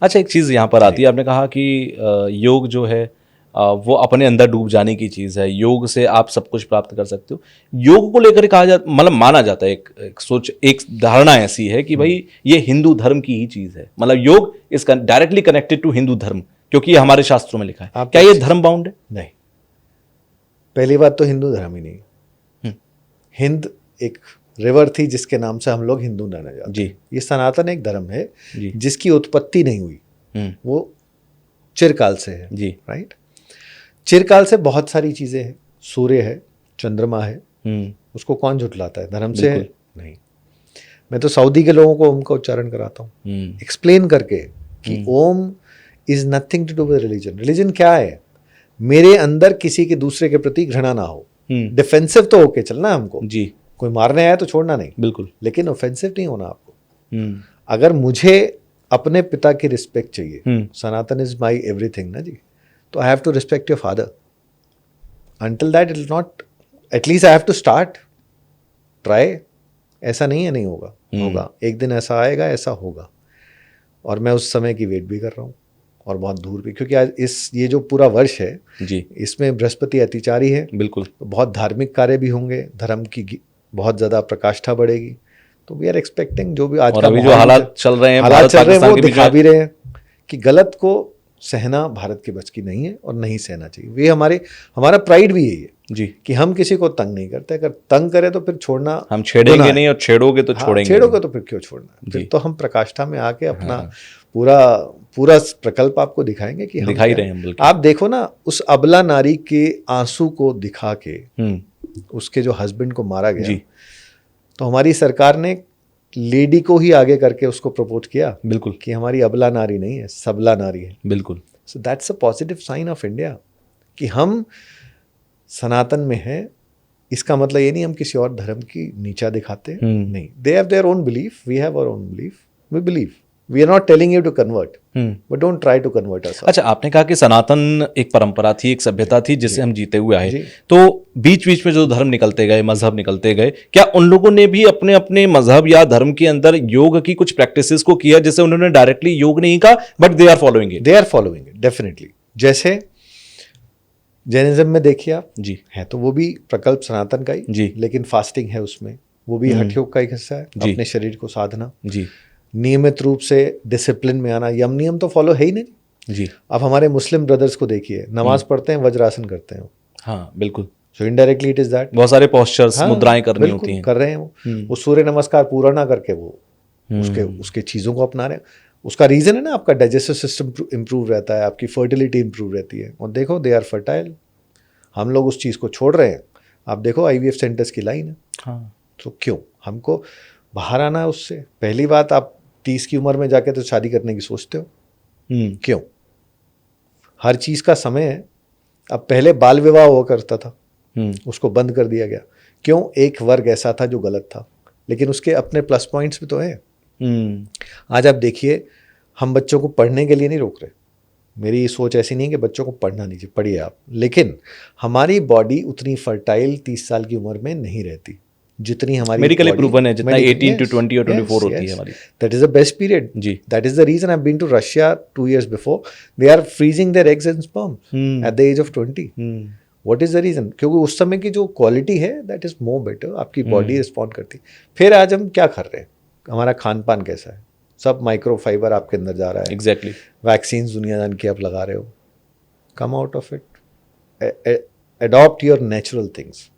अच्छा, एक चीज़ यहाँ पर आती है, आपने कहा कि योग जो है वो अपने अंदर डूब जाने की चीज़ है, योग से आप सब कुछ प्राप्त कर सकते हो। योग को लेकर कहा जा मतलब माना जाता है, एक सोच, एक धारणा ऐसी है कि भाई ये हिंदू धर्म की ही चीज़ है, मतलब yoga is directly connected to Hindu dharma, क्योंकि ये हमारे शास्त्रों में लिखा है। आप क्या ये धर्म बाउंड है? नहीं, पहली बात तो हिंदू धर्म ही नहीं। हिंद एक रिवर थी जिसके नाम से हम लोग हिंदू जाने जाते। जी। ये सनातन एक धर्म है जी। जिसकी उत्पत्ति नहीं हुई, वो चिरकाल से है। जी। राइट। चिरकाल से बहुत सारी चीजें हैं, सूर्य है, चंद्रमा है, उसको कौन झुटलाता है? धर्म से है? नहीं। मैं तो सऊदी के लोगों को ओम का उच्चारण कराता हूँ, एक्सप्लेन करके कि Om is nothing to do with religion. Religion क्या है? मेरे अंदर किसी के दूसरे के प्रति घृणा ना हो। डिफेंसिव तो होके चलना हमको जी। कोई मारने आया तो छोड़ना नहीं, बिल्कुल, लेकिन ऑफेंसिव नहीं होना आपको। अगर मुझे अपने पिता की रिस्पेक्ट चाहिए, सनातन इज माई एवरीथिंग ना जी, तो I have to respect your father. Until that it not, at least I have to start try. ऐसा नहीं है नहीं होगा, होगा एक दिन, ऐसा आएगा, ऐसा होगा। और मैं उस समय की वेट भी कर रहा हूँ, और बहुत दूर भी, क्योंकि आज ये जो पूरा वर्ष है जी, इसमें बृहस्पति अतिचारी है। बिल्कुल, तो बहुत धार्मिक कार्य भी होंगे, धर्म की बहुत ज़्यादा प्रकाष्ठा बढ़ेगी। तो वी आर एक्सपेक्टिंग, जो भी आज का अभी जो हालात चल रहे हैं, हालात चल रहे हैं, वो दिखा भी रहे हैं कि गलत को सहना भारत के बस की नहीं है, और नहीं सहना चाहिए। वे हमारा प्राइड भी यही है जी, कि हम किसी को तंग नहीं करते। अगर तंग करे तो फिर छोड़ना, हम छेड़ेंगे नहीं, और छेड़ोगे तो छोड़ेंगे। छेड़ोगे तो फिर क्यों छोड़ना? फिर तो हम प्रकाष्ठा में आके अपना पूरा प्रकल्प आपको दिखाएंगे कि हम दिखाई रहे हैं। आप देखो ना, उस अबला नारी के आंसू को दिखा के उसके जो हस्बैंड को मारा गया जी, तो हमारी सरकार ने लेडी को ही आगे करके उसको प्रपोज किया, बिल्कुल, कि हमारी अबला नारी नहीं है, सबला नारी है। बिल्कुल। So that's a positive sign of India कि हम सनातन में हैं। इसका मतलब ये नहीं हम किसी और धर्म की नीचा दिखाते हैं, नहीं। They have their own belief, we have our own belief, we believe. We are not telling you to convert, but don't try to convert us. अच्छा, आपने कहा कि सनातन एक परंपरा थी, एक सभ्यता थी जिसे हम जीते हुए आए, तो बीच बीच में जो धर्म निकलते गए, मजहब निकलते गए, क्या उन लोगों ने भी अपने अपने मजहब या धर्म के अंदर योग की कुछ प्रैक्टिसेस को किया, जिसे उन्होंने डायरेक्टली योग नहीं कहा, but they are following it? They are following it, definitely. जैसे जैनिज्म में देखिए आप जी, है तो वो भी प्रकल्प सनातन का ही जी, लेकिन फास्टिंग है उसमें, वो भी हठ योग का एक हिस्सा है, अपने शरीर को साधना जी, नियमित रूप से डिसिप्लिन में आना। यम नियम तो फॉलो है ही नहीं जी। अब हमारे मुस्लिम ब्रदर्स को देखिए, नमाज पढ़ते हैं, वज्रासन करते हैं। हाँ, बिल्कुल। So indirectly it is that, बहुत सारे पोस्चर्स, मुद्राएं करनी होती हैं, कर रहे हैं वो सूर्य नमस्कार पूरा ना करके वो उसके चीज़ों को अपना रहे हैं। उसका रीज़न है ना, आपका डाइजेस्टिव सिस्टम इंप्रूव रहता है, आपकी फर्टिलिटी इंप्रूव रहती है, और देखो दे आर फर्टाइल। हम लोग उस चीज़ को छोड़ रहे हैं। आप देखो IVF सेंटर्स की लाइन है। हाँ। तो क्यों हमको बाहर आना है उससे? पहली बात, आप 30 की उम्र में जाके तो शादी करने की सोचते हो, क्यों? हर चीज़ का समय है। अब पहले बाल विवाह हुआ करता था, उसको बंद कर दिया गया। क्यों? एक वर्ग ऐसा था जो गलत था, लेकिन उसके अपने प्लस पॉइंट्स भी तो हैं। आज आप देखिए, हम बच्चों को पढ़ने के लिए नहीं रोक रहे। मेरी सोच ऐसी नहीं है कि बच्चों को पढ़ना नहीं चाहिए, पढ़िए आप, लेकिन हमारी बॉडी उतनी फर्टाइल 30 साल की उम्र में नहीं रहती जितनी हमारी मेडिकली प्रूवन है, जितना 18 to 20 और 24 होती है हमारी। That is the best period जी। That is the reason I have been to Russia 2 years before, they are freezing their eggs and sperm at the age of 20। What is the reason? क्योंकि उस समय की जो quality है that is more better, आपकी body respond करती। फिर आज हम क्या कर रहे हैं? हमारा खान पान कैसा है? सब माइक्रो फाइबर आपके अंदर जा रहा है। एग्जैक्टली। वैक्सीन दुनिया जान की आप लगा रहे हो। Come out of it, adopt your natural things.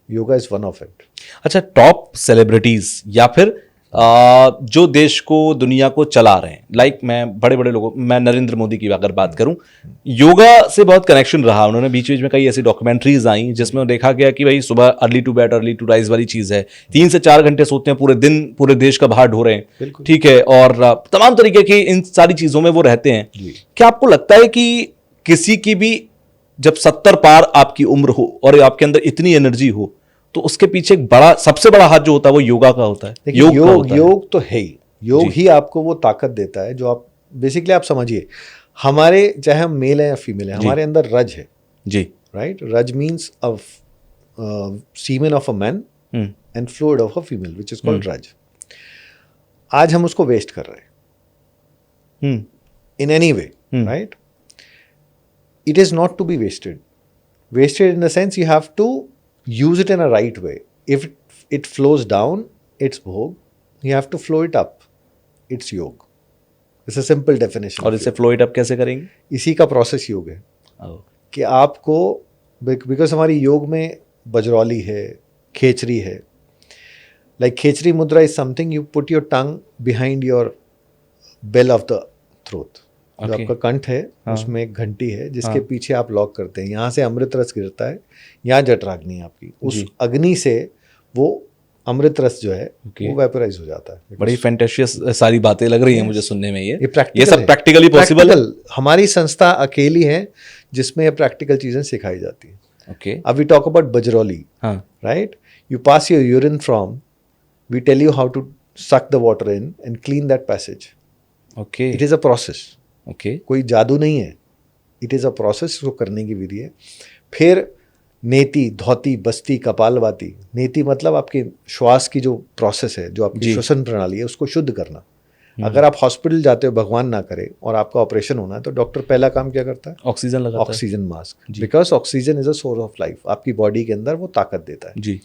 Yoga is one of it. अच्छा, टॉप सेलिब्रिटीज या फिर जो देश को, दुनिया को चला रहे हैं, लाइक मैं बड़े बड़े लोगों, मैं नरेंद्र मोदी की अगर बात करूं, योगा से बहुत कनेक्शन रहा। उन्होंने बीच बीच में कई ऐसी डॉक्यूमेंट्रीज आई जिसमें देखा गया कि भाई सुबह early to bed early to rise वाली चीज़ है, 3 से 4 घंटे सोते हैं, पूरे दिन पूरे देश का भार ढो रहे हैं, ठीक है, और तमाम तरीके की इन सारी चीज़ों में वो रहते हैं। क्या आपको लगता है कि किसी की भी जब 70 पार आपकी उम्र हो और आपके अंदर इतनी एनर्जी हो, तो उसके पीछे एक बड़ा, सबसे बड़ा हाथ जो होता है वो योगा का होता है? योग तो है ही। योग ही आपको वो ताकत देता है जो आप बेसिकली, आप समझिए, हमारे चाहे हम मेल है या फीमेल है, हमारे अंदर रज है जी, राइट। रज means semen of a man and fluid of a female which is called रज। आज हम उसको वेस्ट कर रहे हैं। in any way, right? It is not to be wasted. Wasted in the sense you have to use it in a right way. If it flows down, it's bhog. You have to flow it up. It's yog. It's a simple definition. और इसे flow it up कैसे करेंगे? इसी का process योग है Oh. कि आपको, बिकॉज हमारी योग में बजरौली है, खेचरी है. Like khechari mudra is something you put your tongue behind your bell of the throat. जो Okay. आपका कंठ है उसमें एक घंटी है जिसके पीछे आप लॉक करते हैं. यहाँ से अमृत रस गिरता है, यहाँ जठराग्नि है आपकी. उस अग्नि से वो अमृत रस जो है वो वेपोराइज हो जाता है. बड़ी फैंटेशियस सारी बातें लग रही हैं मुझे सुनने में. ये practical सब है. प्रैक्टिकली पॉसिबल है. हमारी संस्था अकेली है जिसमें ये प्रैक्टिकल चीजें सिखाई जाती हैं. ओके. अब वी टॉक अबाउट बजरौली, हाँ. right? You pass your urine from, we tell you how to suck the water in and clean that passage. Okay. It is a process. Okay. कोई जादू नहीं है. It is a process. इसको करने की विधि है. फिर नेति, धौती, बस्ती, कपालभाति. नेति मतलब आपके श्वास की जो प्रोसेस है, जो आपकी श्वसन प्रणाली है, उसको शुद्ध करना. अगर आप हॉस्पिटल जाते हो, भगवान ना करे, और आपका ऑपरेशन होना है, तो डॉक्टर पहला काम क्या करता है? ऑक्सीजन लगाता है. Oxygen mask. Because oxygen is a source of life. आपकी बॉडी के अंदर वो ताकत देता है. जी.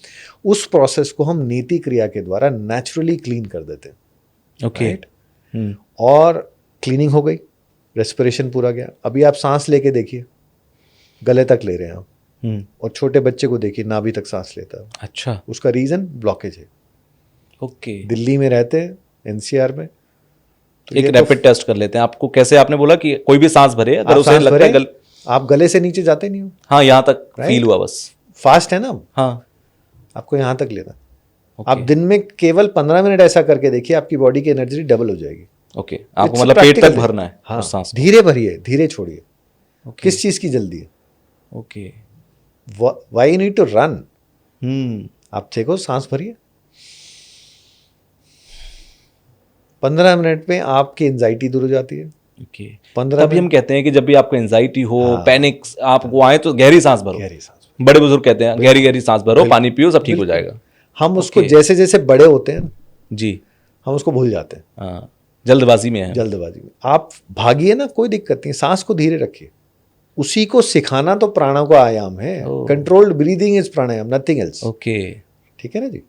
उस प्रोसेस को हम नीति क्रिया के द्वारा नेचुरली क्लीन कर देते हैं. ओके. right? और क्लीनिंग हो गई, रेस्पिरेशन पूरा गया. अभी आप सांस लेके देखिए, गले तक ले रहे हैं आप, और छोटे बच्चे को देखिए नाभि तक सांस लेता है. अच्छा. उसका रीजन ब्लॉकेज है. ओके. दिल्ली में रहते हैं, एनसीआर में. तो एक ये रैपिड टेस्ट कर लेते हैं. आपको कैसे, आपने बोला कि कोई भी सांस भरे, अगर आप उसे सांस लगता है भरें, आप गले से नीचे जाते नहीं हो. हाँ, यहाँ तक Right? फील हुआ बस. फास्ट है ना, हाँ. आपको यहाँ तक लेना. ओके. आप दिन में केवल 15 मिनट ऐसा करके देखिए, आपकी बॉडी की एनर्जी डबल हो जाएगी. ओके. आपको It's मतलब पेट तक practical. भरना है हाँ, उस सांस. धीरे भरिए, धीरे छोड़िए. ओके. किस चीज की जल्दी है? Okay. Why you need to run? Hmm. आप देखो, सांस भरिए. 15 मिनट में आपकी एंजाइटी दूर हो जाती है. ओके. 15 तभी हम कहते हैं कि जब भी आपको एंजाइटी हो, हाँ. पैनिक आपको आए, तो गहरी सांस भरो. गहरी सांस. बड़े बुजुर्ग कहते हैं गहरी गहरी सांस भरो, पानी पियो, सब ठीक हो जाएगा. हम उसको Okay. जैसे जैसे बड़े होते हैं ना, जी. हम उसको भूल जाते हैं हाँ. जल्दबाजी में है. जल्दबाजी में. आप भागिए ना, कोई दिक्कत नहीं, सांस को धीरे रखिए. उसी को सिखाना तो प्राणों का आयाम है. Oh. Controlled breathing is pranayama, nothing else. Okay. ठीक है ना जी.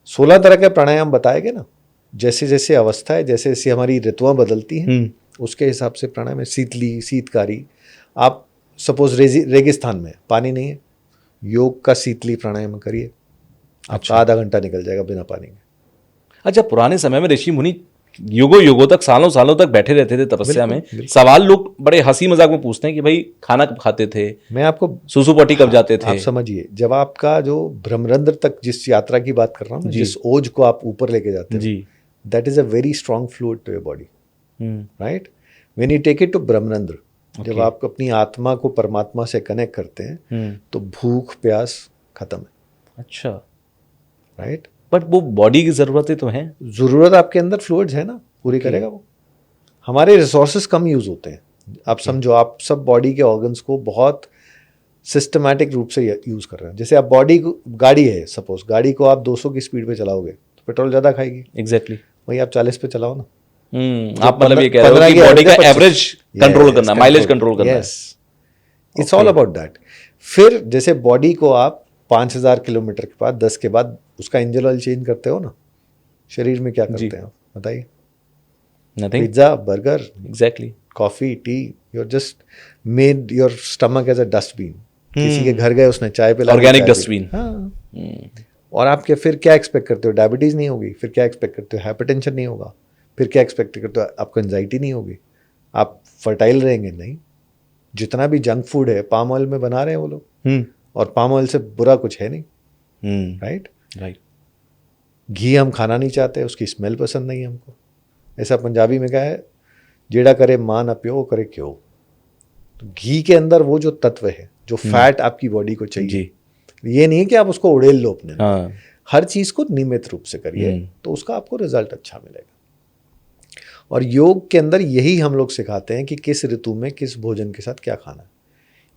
16 तरह के प्राणायाम बताए गए ना. जैसे जैसे अवस्था है, जैसे जैसे हमारी ऋतुआं बदलती हैं, उसके हिसाब से प्राणायाम है. शीतली, शीतकारी. आप सपोज रेगिस्तान में पानी नहीं है, योग का शीतली प्राणायाम करिए, आपका आधा घंटा निकल जाएगा बिना पानी के. अच्छा, पुराने समय में ऋषि मुनि युगों युगों तक, सालों सालों तक बैठे रहते थे तपस्या में. बिल्कुल. सवाल लोग बड़े हंसी मजाक में पूछते हैं कि भाई खाना कब खाते थे, मैं आपको, सुसु पॉटी कब जाते थे. आप समझिए, जब आपका जो ब्रह्मरंध्र तक जिस यात्रा की बात कर रहा हूँ ना, जिस ओज को आप ऊपर लेके जाते हैं, जी. That is a very strong fluid to your body. Right? When you take it to ब्रह्मरंध्र, जब आप अपनी आत्मा को परमात्मा से कनेक्ट करते हैं, तो भूख प्यास खत्म है. अच्छा. राइट? बट वो बॉडी की जरूरतें तो हैं. जरूरत आपके अंदर फ्लूइड्स है ना, पूरी करेगा वो. हमारे रिसोर्सेज कम यूज होते हैं. आप समझो, आप सब बॉडी के ऑर्गन्स को बहुत सिस्टमैटिक रूप से यूज कर रहे हैं. जैसे आप बॉडी, गाड़ी है सपोज, गाड़ी को आप 200 की स्पीड पे चलाओगे तो पेट्रोल ज्यादा खाएगी. एग्जैक्टली. वही आप 40 पे चलाओ ना. आप मतलब ये कह रहे हो कि बॉडी का एवरेज कंट्रोल करना, माइलेज कंट्रोल करना. It's all about that. फिर जैसे बॉडी को आप 5000 किलोमीटर के बाद, 10 के बाद उसका इंजन ऑयल चेंज करते हो ना, शरीर में क्या करते हैं आप बताइए? Nothing. Pizza, burger, exactly. Coffee, tea. You are just made your stomach as a dustbin. किसी के घर गए, उसने चाय पिला, ऑर्गेनिक डस्टबिन. हाँ. और आप फिर क्या एक्सपेक्ट करते हो? डायबिटीज नहीं होगी. फिर क्या एक्सपेक्ट करते हो? हाइपरटेंशन नहीं होगा. फिर क्या एक्सपेक्ट करते हो? आपको एंजाइटी नहीं होगी. आप फर्टाइल रहेंगे. नहीं. जितना भी जंक फूड है पाम ऑयल में बना रहे हैं वो लोग, और पाम ऑयल से बुरा कुछ है नहीं. राइट? राइट. घी हम खाना नहीं चाहते, उसकी स्मेल पसंद नहीं है हमको. ऐसा पंजाबी में क्या है, जेड़ा करे मां ना प्यो करे क्यों. तो घी के अंदर वो जो तत्व है, जो फैट आपकी बॉडी को चाहिए, जी. ये नहीं है कि आप उसको उड़ेल लो अपने. हाँ. हर चीज को नियमित रूप से करिए, तो उसका आपको रिजल्ट अच्छा मिलेगा. और योग के अंदर यही हम लोग सिखाते हैं कि किस ऋतु में किस भोजन के साथ क्या खाना है.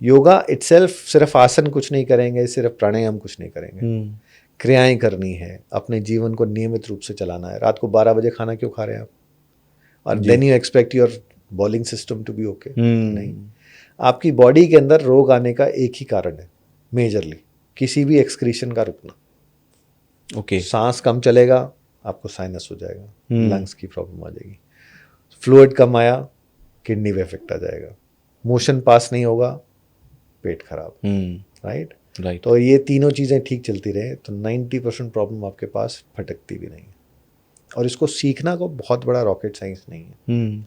योगा इटसेल्फ सिर्फ आसन कुछ नहीं करेंगे, सिर्फ प्राणायाम कुछ नहीं करेंगे. क्रियाएं करनी है, अपने जीवन को नियमित रूप से चलाना है. रात को 12 बजे खाना क्यों खा रहे हैं आप? और then you expect your bowling system to be okay, नहीं। आपकी बॉडी के अंदर रोग आने का एक ही कारण है मेजरली, किसी भी एक्सक्रीशन का रुकना। ओके। सांस कम चलेगा, आपको साइनस हो जाएगा, लंग्स की प्रॉब्लम आ जाएगी। फ्लूइड कम आया, किडनी पे इफेक्ट आ जाएगा। मोशन पास नहीं होगा, पेट खराब, राइट। राइट। तो ये तीनों चीज़ें ठीक चलती रहे तो 90% प्रॉब्लम आपके पास फटकती भी नहीं है। और इसको सीखना को बहुत बड़ा रॉकेट साइंस नहीं है।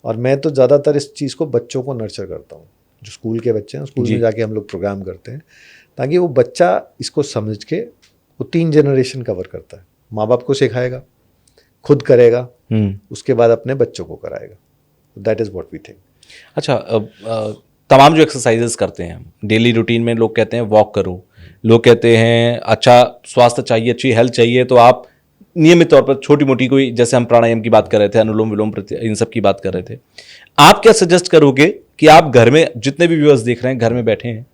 और मैं तो ज़्यादातर इस चीज़ को बच्चों को नर्चर करता हूँ, जो स्कूल के बच्चे हैं, स्कूल में जाके हम लोग प्रोग्राम करते हैं ताकि वो बच्चा इसको समझ के, वो 3 जनरेशन कवर करता है। माँ बाप को सिखाएगा, खुद करेगा, उसके बाद अपने बच्चों को कराएगा। That is what we think. अच्छा, तमाम जो एक्सरसाइजेस करते हैं डेली रूटीन में, लोग कहते हैं वॉक करो, लोग कहते हैं अच्छा स्वास्थ्य चाहिए, अच्छी हेल्थ चाहिए तो आप नियमित तौर पर छोटी मोटी कोई, जैसे हम प्राणायाम की बात कर रहे थे, अनुलोम विलोम इन सब की बात कर रहे थे, आप क्या सजेस्ट करोगे कि आप घर में, जितने भी व्यूअर्स देख रहे हैं घर में बैठे हैं,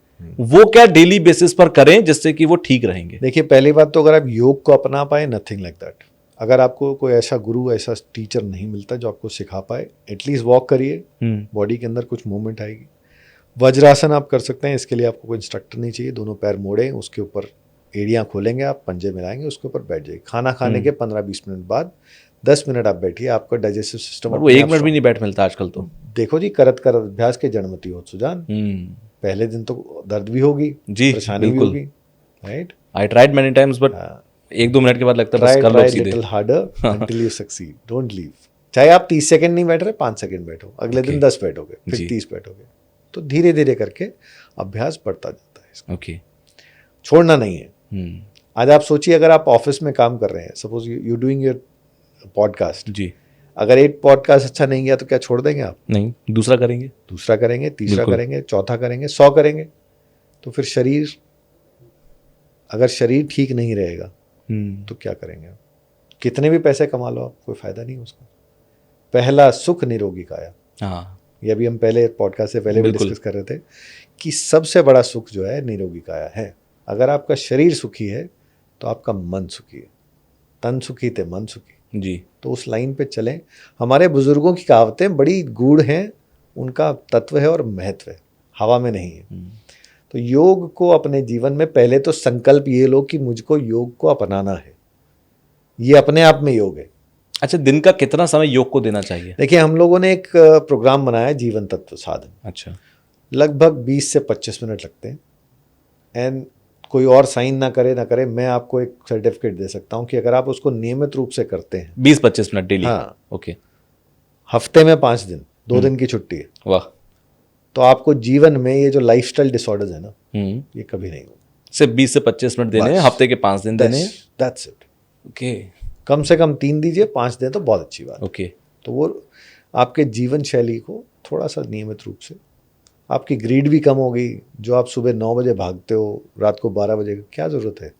वो क्या डेली बेसिस पर करें जिससे कि वो ठीक रहेंगे? देखिए, पहली बात तो अगर आप योग को अपना पाए, नथिंग लाइक दैट। अगर आपको कोई ऐसा गुरु, ऐसा टीचर नहीं मिलता जो आपको सिखा पाए, एटलीस्ट वॉक करिए, बॉडी के अंदर कुछ मूवमेंट आएगी। वज्रासन आप कर सकते हैं, इसके लिए आपको कोई इंस्ट्रक्टर नहीं चाहिए। दोनों पैर मोड़े, उसके ऊपर एड़ियाँ खोलेंगे, आप पंजे मिलाएंगे, उसके ऊपर बैठ जाइए। खाना खाने के 15-20 मिनट बाद 10 मिनट आप बैठिए, आपका डाइजेस्टिव सिस्टम। वो 1 मिनट भी नहीं बैठ मिलता आजकल तो। देखो जी, करत करत अभ्यास के जड़मती हो सुजान। पहले दिन तो दर्द भी होगी जी, परेशानी भी होगी, right. I tried many times but 1-2 minute के बाद लगता है बस कर लो सीधे। Little harder until you succeed, don't leave. चाहे आप 30 सेकंड नहीं बैठ रहे, 5 सेकंड बैठो, अगले दिन 10 बैठोगे, फिर 30 बैठोगे, तो धीरे धीरे करके अभ्यास बढ़ता जाता है इसका। ओके, छोड़ना नहीं है। आज आप सोचिए, अगर आप ऑफिस में काम कर रहे हैं, suppose you doing your podcast जी, अगर एक पॉडकास्ट अच्छा नहीं गया तो क्या छोड़ देंगे आप? नहीं, दूसरा करेंगे, दूसरा करेंगे, तीसरा करेंगे, चौथा करेंगे, 100 करेंगे। तो फिर शरीर, अगर शरीर ठीक नहीं रहेगा तो क्या करेंगे आप? कितने भी पैसे कमा लो आप, कोई फायदा नहीं उसका। पहला सुख निरोगी काया। हाँ, ये अभी हम पहले पॉडकास्ट से पहले भी डिस्कस कर रहे थे कि सबसे बड़ा सुख जो है निरोगी काया है। अगर आपका शरीर सुखी है तो आपका मन सुखी है। तन सुखी ते मन सुखी जी। तो उस लाइन पे चलें। हमारे बुजुर्गों की कहावतें बड़ी गूढ़ हैं, उनका तत्व है और महत्व है, हवा में नहीं है। तो योग को अपने जीवन में पहले तो संकल्प ये लो कि मुझको योग को अपनाना है, ये अपने आप में योग है। अच्छा, दिन का कितना समय योग को देना चाहिए? देखिए, हम लोगों ने एक प्रोग्राम बनाया है, जीवन तत्व साधन। अच्छा, लगभग 20 से 25 मिनट लगते हैं। एंड कोई और साइन ना करे, मैं आपको एक सर्टिफिकेट दे सकता हूं कि अगर आप उसको नियमित रूप से करते हैं 20-25 मिनट डेली। हाँ, ओके। हफ्ते में 5 दिन, 2 दिन की छुट्टी है, वाह, तो आपको जीवन में ये जो लाइफस्टाइल डिसऑर्डर्स है ना, ये कभी नहीं होगा। सिर्फ 20 से 25 मिनट देने हैं, हफ्ते के 5 दिन देने हैं। That's it. ओके, कम से कम 3 दीजिए, 5 दें तो बहुत अच्छी बात। ओके। तो वो आपके जीवन शैली को थोड़ा सा नियमित रूप से, आपकी ग्रीड भी कम होगी। जो आप सुबह 9 बजे भागते हो, रात को 12 बजे, क्या ज़रूरत है?